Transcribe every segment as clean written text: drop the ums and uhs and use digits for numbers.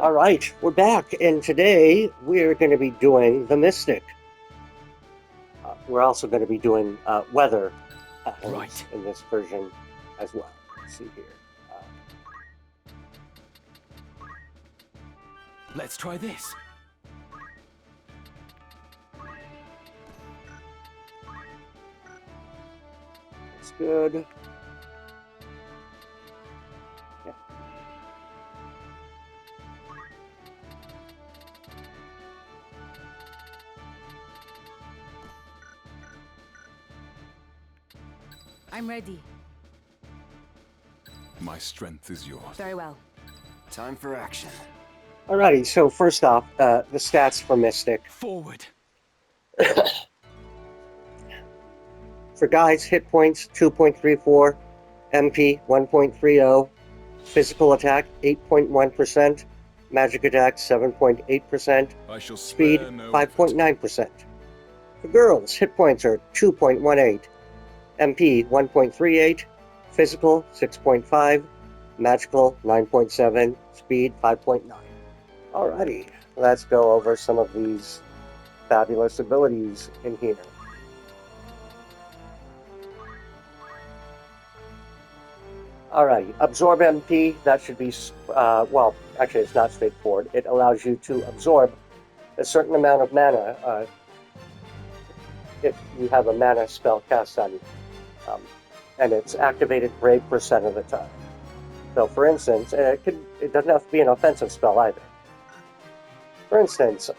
All right, we're back, and today we're going to be doing the Mystic. We're also going to be doing weather patterns Right. in this version as well. Let's see here. Let's try this. That's good. Yeah. I'm ready. My strength is yours. Very well. Time for action. Alrighty, so first off, the stats for Mystic. Forward. For guys, hit points 2.34, MP 1.30, physical attack 8.1%, magic attack 7.8%, I shall speed spare no effort. 5.9%. For girls, hit points are 2.18, MP 1.38, physical 6.5, magical 9.7, speed 5.9. Alrighty, let's go over some of these fabulous abilities in here. Alrighty, absorb MP, that should be, well, actually it's not straightforward. It allows you to absorb a certain amount of mana if you have a mana spell cast on you. And it's activated for 8% of the time. So for instance, it doesn't have to be an offensive spell either. For instance,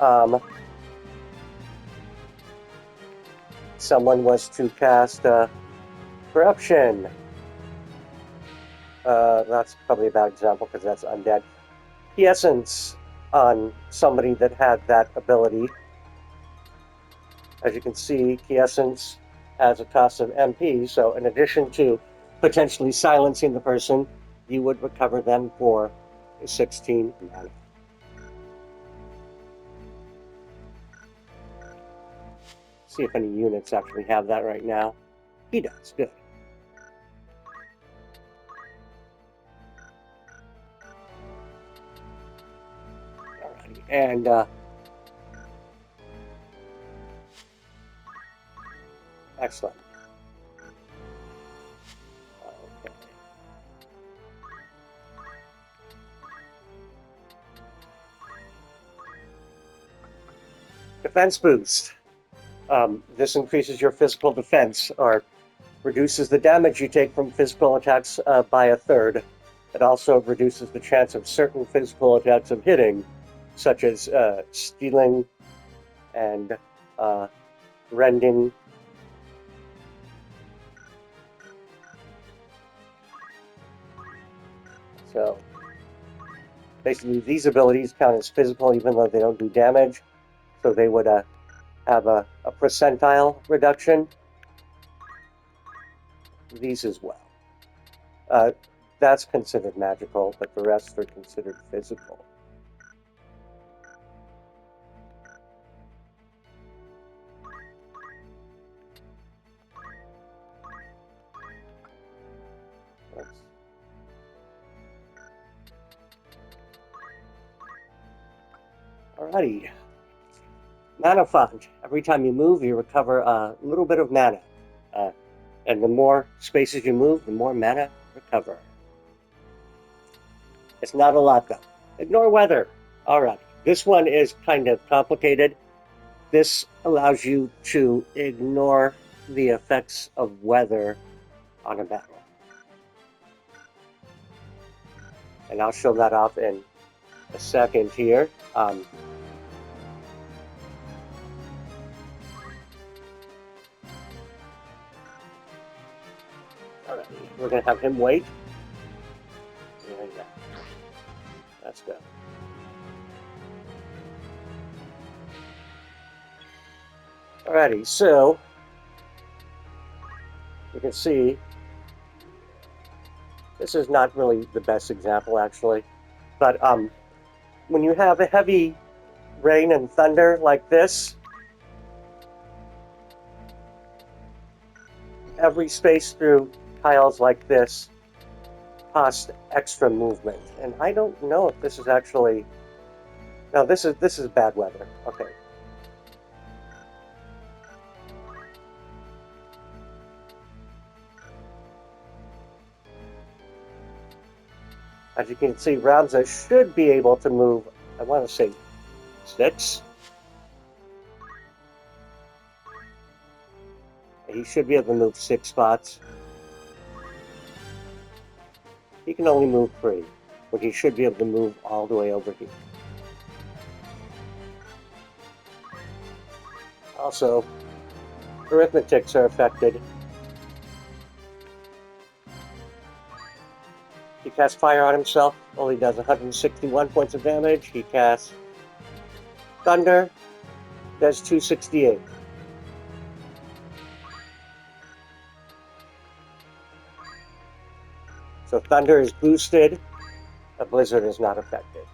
someone was to cast Corruption. That's probably a bad example because that's undead. Essence on somebody that had that ability. As you can see, Essence has a cost of MP, so in addition to potentially silencing the person, you would recover them for 16 mana. See if any units actually have that right now. He does, good. Alrighty, and excellent. Okay. Defense boost. This increases your physical defense, or reduces the damage you take from physical attacks by a third. It also reduces the chance of certain physical attacks of hitting, such as stealing and rending. So basically, these abilities count as physical even though they don't do damage. So they would have a percentile reduction. These as well. That's considered magical, but the rest are considered physical. Alrighty. Mana font. Every time you move, you recover a little bit of mana. And the more spaces you move, the more mana recover. It's not a lot, though. Ignore weather. Alright. This one is kind of complicated. This allows you to ignore the effects of weather on a battle. And I'll show that off in a second here. Alright, we're going to have him wait. And that's good. Alrighty, so you can see this is not really the best example, actually. But when you have a heavy rain and thunder like this, every space through tiles like this costs extra movement. And I don't know if this is actually No, this is bad weather. Okay. As you can see, Ramza should be able to move, I want to say 6. He should be able to move 6 spots. He can only move 3, but he should be able to move all the way over here. Also, arithmetics are affected. He casts fire on himself, only does 161 points of damage. He casts thunder, does 268. So thunder is boosted, a blizzard is not affected.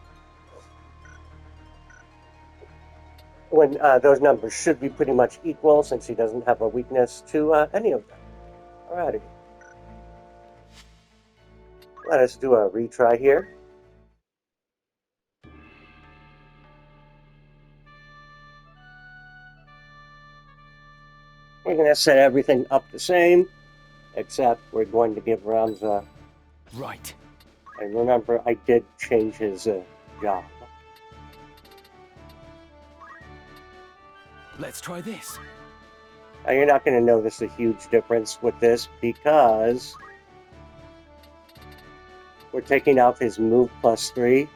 When those numbers should be pretty much equal, since he doesn't have a weakness to any of them. Alrighty. Let us do a retry here. We're going to set everything up the same, except we're going to give Ramza. Right. And remember, I did change his job. Let's try this. Now, you're not going to notice a huge difference with this because we're taking off his move +3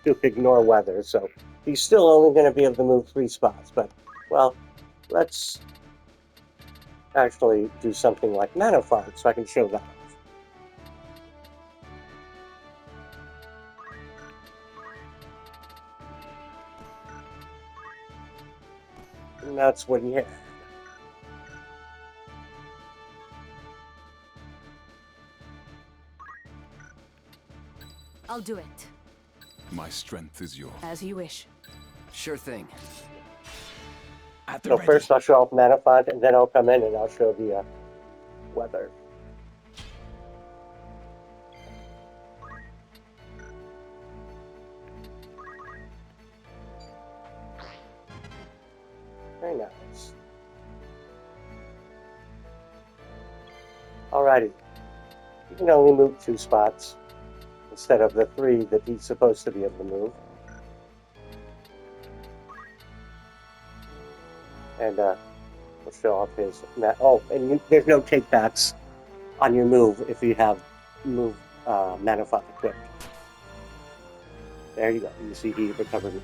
to ignore weather. So he's still only going to be able to move 3 spots. But, well, let's actually do something like Mana Farm so I can show that off. And that's what he had. I'll do it. My strength is yours. As you wish. Sure thing. At the So ready. first I'll show off Mana Font, and then I'll come in and I'll show the weather. Very nice. Alrighty. You can only move 2 spots instead of the 3 that he's supposed to be able to move. And we'll show off his and there's no takebacks on your move if you have move Mana Font equipped. There you go. You see he recovered it.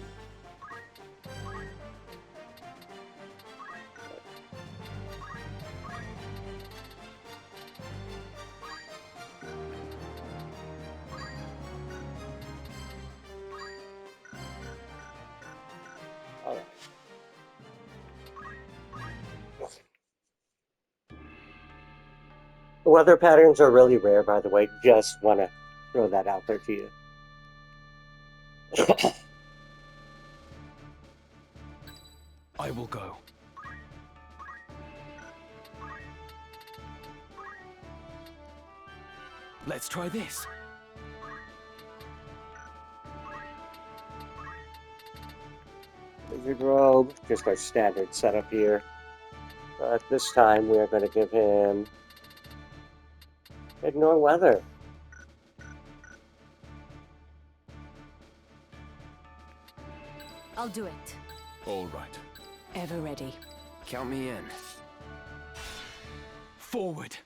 Alright. Weather patterns are really rare, by the way. Just want to throw that out there to you. I will go. Let's try this. Wizard Robe, just our standard setup here. But this time we are going to give him Ignore Weather. I'll do it. All right. Ever ready. Count me in. Forward.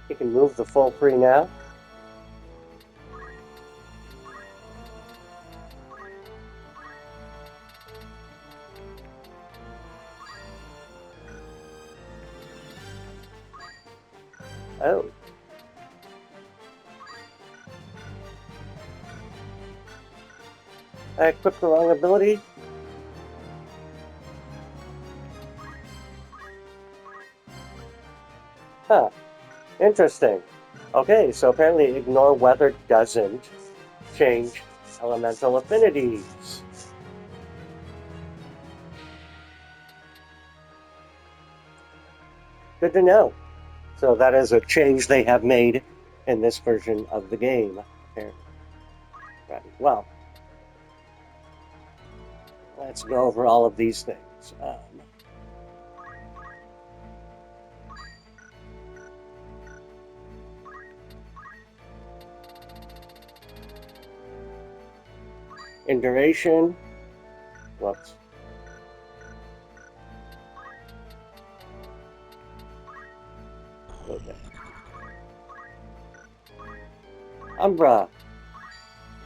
You can move the full 3 now. Oh. I equipped the wrong ability. Huh. Interesting. Okay, so apparently ignore weather doesn't change elemental affinities. Good to know. So that is a change they have made in this version of the game, apparently. Right. Well, let's go over all of these things. In duration, whoops. Okay. Umbra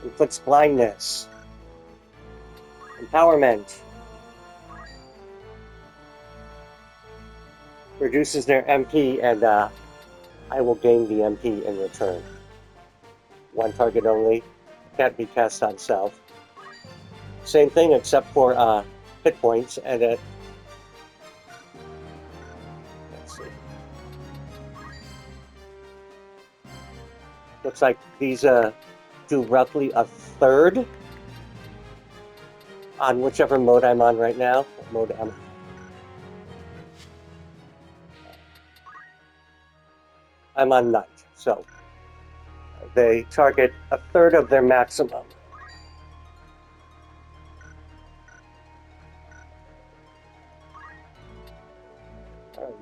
inflicts blindness. Empowerment reduces their MP, and I will gain the MP in return. One target only. Can't be cast on self. Same thing except for hit points, and let's see. Looks like these do roughly a third on whichever mode I'm on right now. What mode am I? I'm on night, so they target a third of their maximum.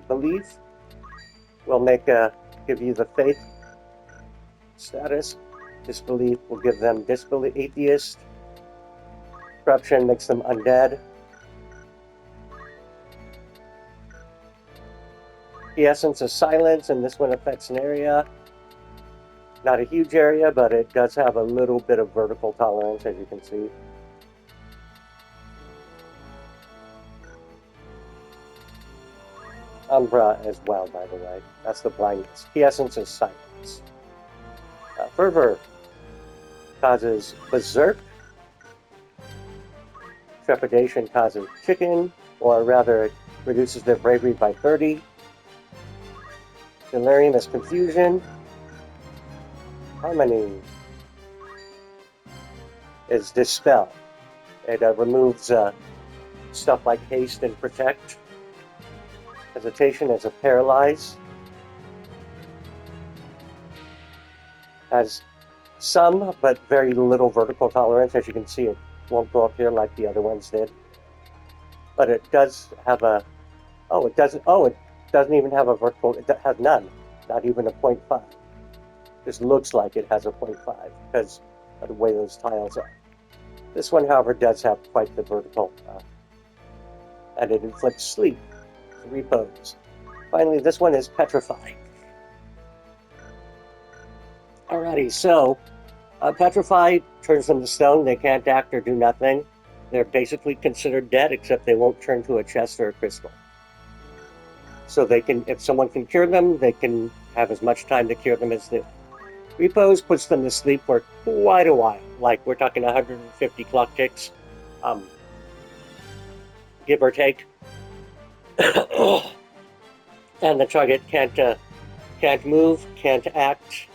Belief will give you the faith status. Disbelief will give them disbelief, atheist. Corruption makes them undead. The essence of silence, and this one affects an area. Not a huge area, but it does have a little bit of vertical tolerance, as you can see. Umbra as well, by the way. That's the blindness. The essence is silence. Fervor causes berserk. Trepidation causes chicken, or rather, it reduces their bravery by 30. Delirium is confusion. Harmony is dispel. It removes stuff like haste and protect. Hesitation is a paralyze. Has some, but very little vertical tolerance. As you can see, it won't go up here like the other ones did. But it does have a... Oh, it doesn't even have a vertical... It has none. Not even a 0.5. Just looks like it has a 0.5 because of the way those tiles are. This one, however, does have quite the vertical. And it inflicts sleep. Repose. Finally, this one is petrified. Alrighty, so petrified turns them to stone. They can't act or do nothing. They're basically considered dead, except they won't turn to a chest or a crystal. So they can, if someone can cure them, they can have as much time to cure them as they. Repose puts them to sleep for quite a while. Like we're talking 150 clock ticks, give or take. And the target can't move, can't act,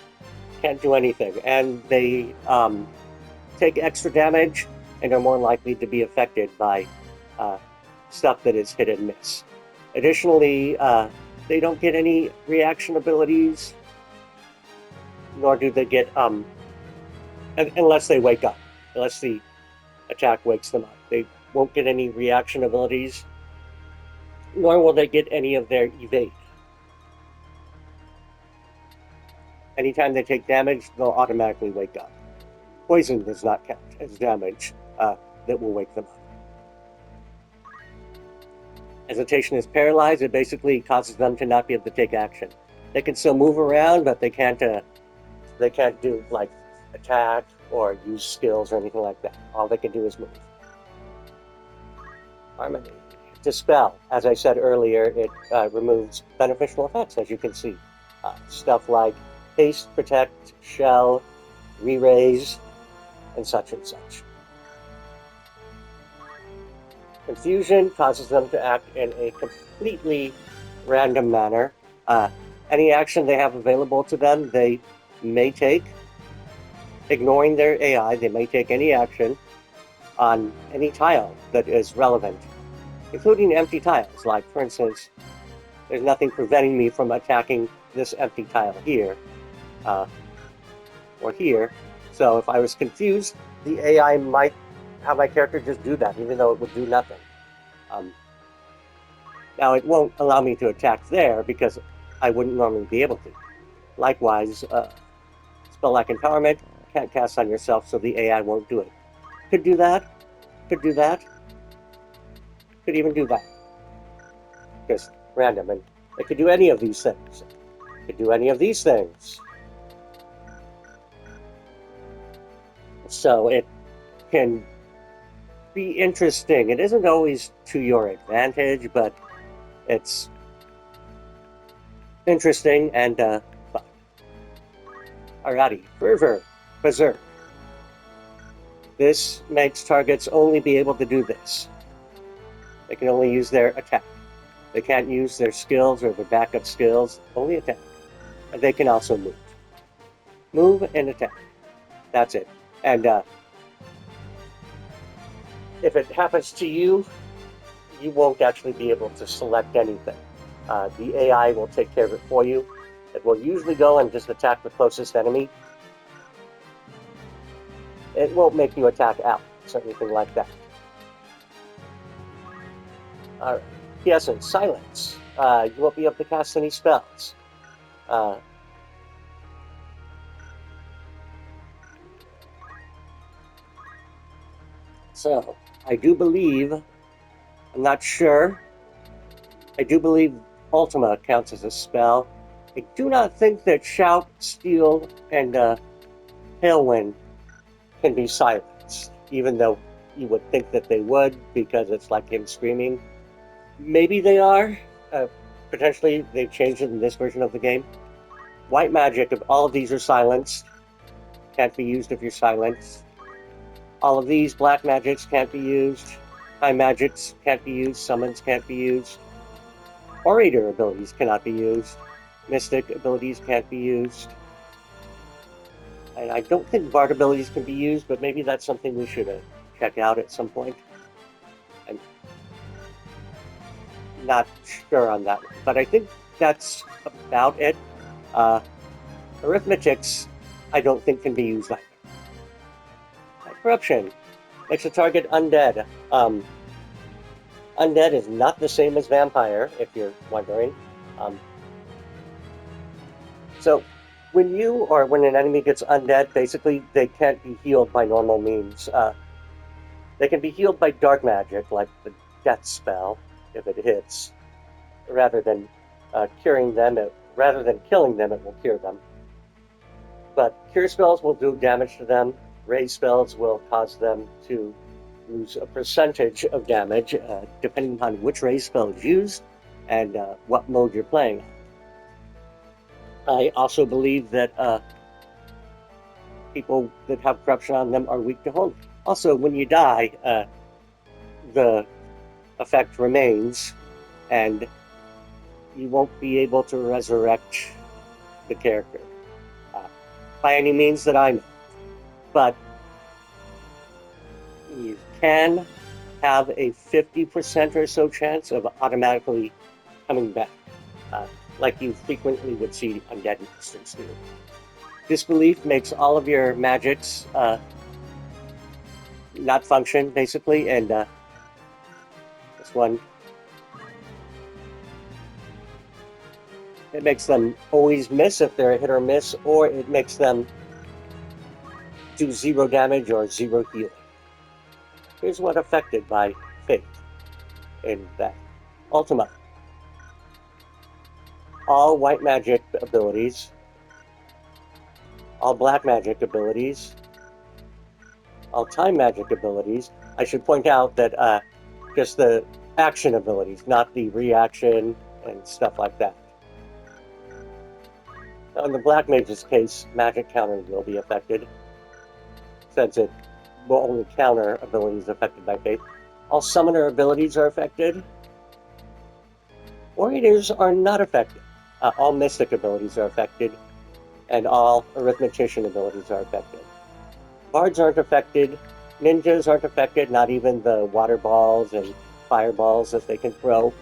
can't do anything, and they take extra damage and are more likely to be affected by stuff that is hit and miss. Additionally, they don't get any reaction abilities, nor do they get unless they wake up, unless the attack wakes them up. They won't get any reaction abilities, nor will they get any of their evade. Anytime they take damage, they'll automatically wake up. Poison does not count as damage that will wake them up. Hesitation is paralyzed. It basically causes them to not be able to take action. They can still move around, but they can't do like attack or use skills or anything like that. All they can do is move. Harmony. Dispel. As I said earlier, it removes beneficial effects, as you can see. Stuff like haste, protect, shell, re-raise, and such and such. Confusion causes them to act in a completely random manner. Any action they have available to them, they may take. Ignoring their AI, they may take any action on any tile that is relevant, including empty tiles. Like, for instance, there's nothing preventing me from attacking this empty tile here, or here. So if I was confused, the AI might have my character just do that, even though it would do nothing. Now, it won't allow me to attack there because I wouldn't normally be able to. Likewise, spell like Empowerment can't cast on yourself, so the AI won't do it. Could do that. Could do that. Could even do that. Just random, and it could do any of these things. It could do any of these things. So it can be interesting. It isn't always to your advantage, but it's interesting and fun. Alrighty, Fervor, Berserk. This makes targets only be able to do this. They can only use their attack. They can't use their skills or their backup skills, only attack. And they can also move. Move and attack. That's it. And if it happens to you, you won't actually be able to select anything. The AI will take care of it for you. It will usually go and just attack the closest enemy. It won't make you attack out or anything like that. Alright. Yes, and silence. You won't be able to cast any spells. So, I do believe, I'm not sure, I do believe Ultima counts as a spell. I do not think that Shout, Steal, and Hailwind can be silenced, even though you would think that they would, because it's like him screaming. Maybe they are. Potentially, they've changed it in this version of the game. White magic, all of these are silenced. Can't be used if you're silenced. All of these black magics can't be used. High magics can't be used. Summons can't be used. Orator abilities cannot be used. Mystic abilities can't be used. And I don't think Bard abilities can be used, but maybe that's something we should check out at some point. I'm not sure on that one, but I think that's about it. Arithmetics, I don't think can be used either. Corruption makes a target undead. Undead is not the same as vampire, if you're wondering. So when you or when an enemy gets undead, basically they can't be healed by normal means. They can be healed by dark magic, like the death spell, if it hits. Rather than killing them, it will cure them. But cure spells will do damage to them. Raise spells will cause them to lose a percentage of damage, depending upon which raise spell is used and what mode you're playing. I also believe that people that have corruption on them are weak to holy. Also, when you die, the effect remains, and you won't be able to resurrect the character by any means that I know. But you can have a 50% or so chance of automatically coming back, like you frequently would see undead monsters do. Disbelief makes all of your magics not function, basically, and this one, it makes them always miss if they're a hit or miss, or it makes them do 0 damage or 0 healing. Here's what affected by fate in that. Ultima. All white magic abilities, all black magic abilities, all time magic abilities. I should point out that just the action abilities, not the reaction and stuff like that. Now, in the black mage's case, magic counter will be affected, since it will only counter abilities affected by fate. All summoner abilities are affected. Orators are not affected. All mystic abilities are affected, and all arithmetician abilities are affected. Bards aren't affected. Ninjas aren't affected, not even the water balls and fireballs that they can throw.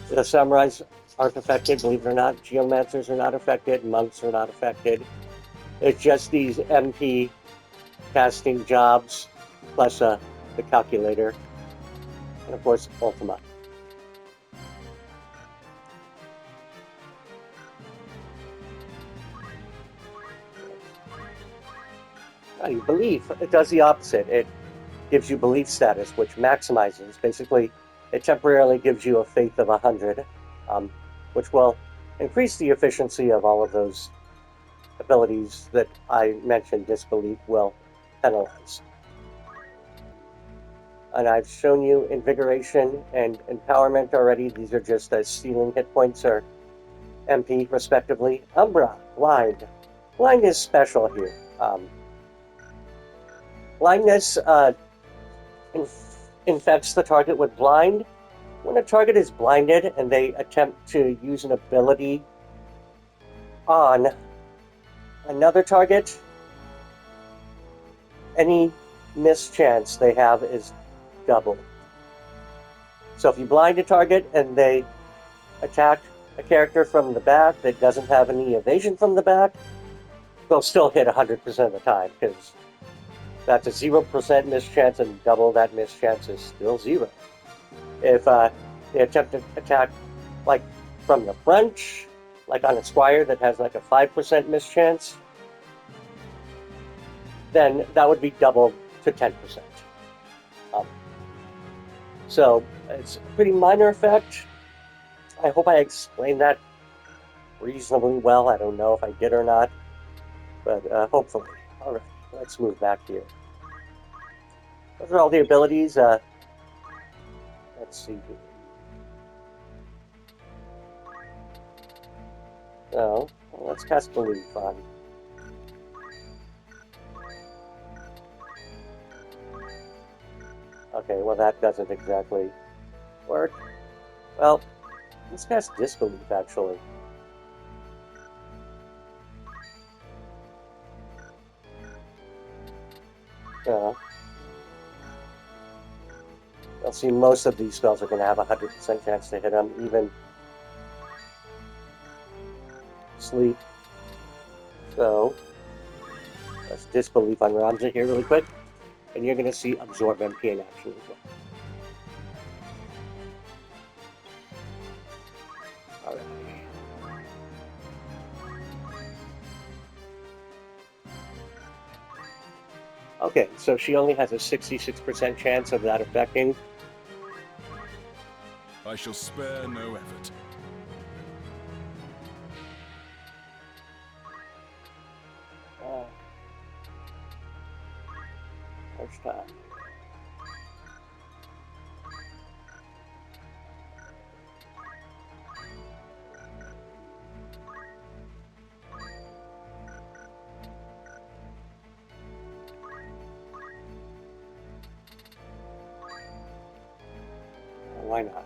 The samurais aren't affected, believe it or not. Geomancers are not affected. Monks are not affected. It's just these MP casting jobs, plus the calculator, and of course, Ultima. Belief, it does the opposite. It gives you belief status, which maximizes. Basically, it temporarily gives you a faith of 100, which will increase the efficiency of all of those abilities that I mentioned. Disbelief will penalize. And I've shown you invigoration and empowerment already. These are just stealing hit points or MP respectively. Umbra, blind. Blind is special here. Blindness infects the target with blind. When a target is blinded and they attempt to use an ability on another target, any mischance they have is doubled. So if you blind a target and they attack a character from the back that doesn't have any evasion from the back, they'll still hit 100% of the time, because that's a 0% mischance, and double that mischance is still 0. If they attempt to attack like from the front, like on a squire that has like a 5% mischance, then that would be doubled to 10%. So it's a pretty minor effect. I hope I explained that reasonably well. I don't know if I did or not, but hopefully. All right, let's move back here. Those are all the abilities. Let's see here. So, let's cast Belief on. Okay, well that doesn't exactly work. Well, let's cast Disbelief, actually. You'll see most of these spells are going to have a 100% chance to hit them, even Sleep. So, let's Disbelief on Ramza here really quick, and you're going to see Absorb MP in action as well. Alright. Okay, so she only has a 66% chance of that affecting. I shall spare no effort. First time. Why not?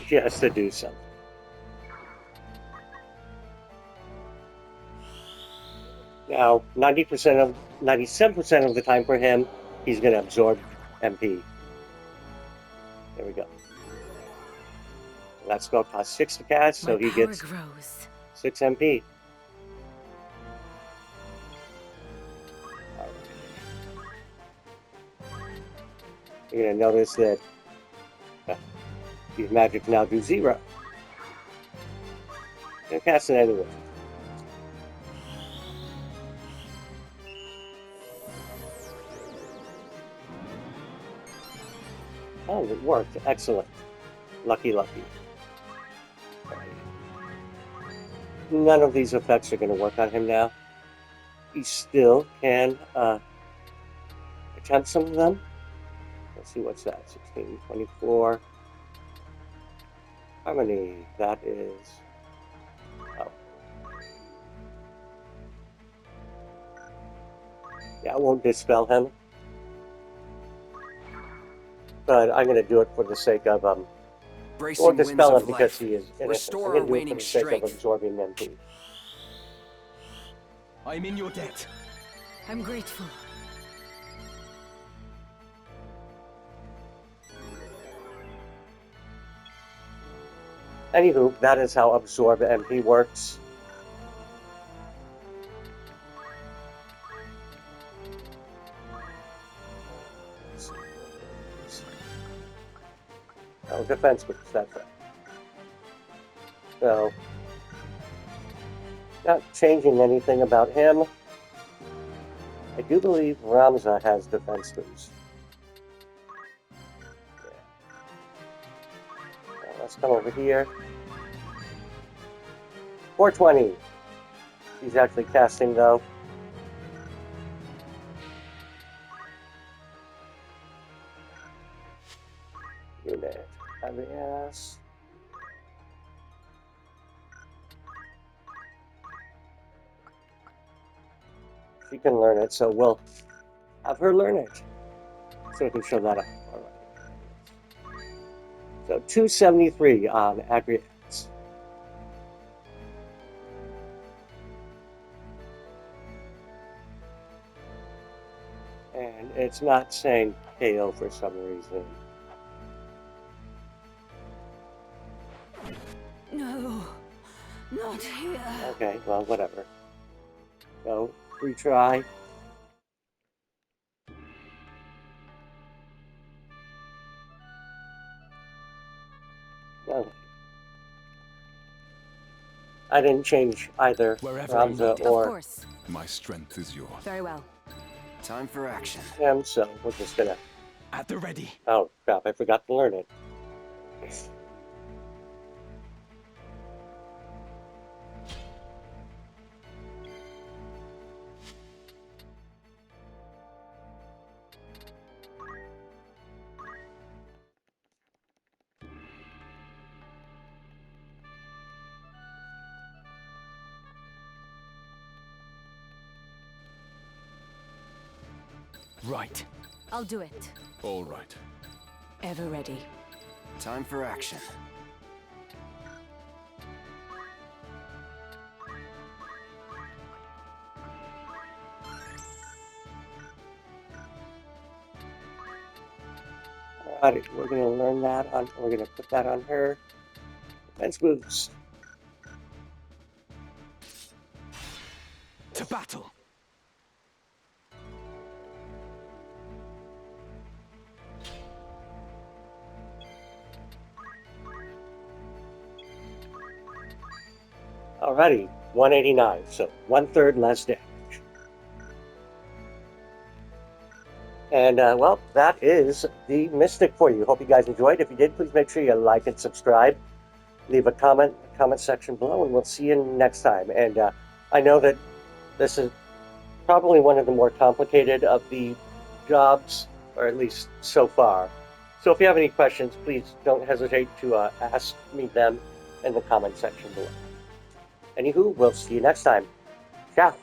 Just to do something. Now, 97% of the time for him, he's going to absorb MP. There we go. That spell costs 6 to cast, so he gets grows. 6 MP. You're going to notice that these magics now do 0. They're casting anyway. Oh, it worked. Excellent. Lucky, lucky. None of these effects are going to work on him now. He still can attempt some of them. Let's see, what's that? 16, 24. Harmony. That is... Oh. Yeah, I won't dispel him. But I'm going to do it for the sake of bracing won't winds dispel of him because life. he is innocent. Restore I'm our going to do it for waning the sake of strength. absorbing MP. I'm in your debt. I'm grateful. Anywho, that is how absorb MP works. Oh, defense boost, that's right. So, not changing anything about him. I do believe Ramza has defense boost. Yeah. Let's come over here. 420. He's actually casting though. Unit. Ivalice. She can learn it, so we'll have her learn it. So we can show that up. All right. So 273 on aggregates. And it's not saying KO for some reason. No, not here. Okay, well, whatever. So, retry. Okay. I didn't change either Wherever I'm Ramza needed. Of or course. My strength is yours. Very well. Time for action. him, so we're just gonna... At the ready. Oh, crap, I forgot to learn it. Right. I'll do it. All right. Ever ready. Time for action. Alrighty, we're gonna learn that on... We're gonna put that on her. Defense moves. To battle. Alrighty, 189, so 1/3 less damage. And, well, that is the Mystic for you. Hope you guys enjoyed. If you did, please make sure you like and subscribe. Leave a comment in the comment section below, and we'll see you next time. And I know that this is probably one of the more complicated of the jobs, or at least so far. So if you have any questions, please don't hesitate to ask me them in the comment section below. Anywho, we'll see you next time. Ciao.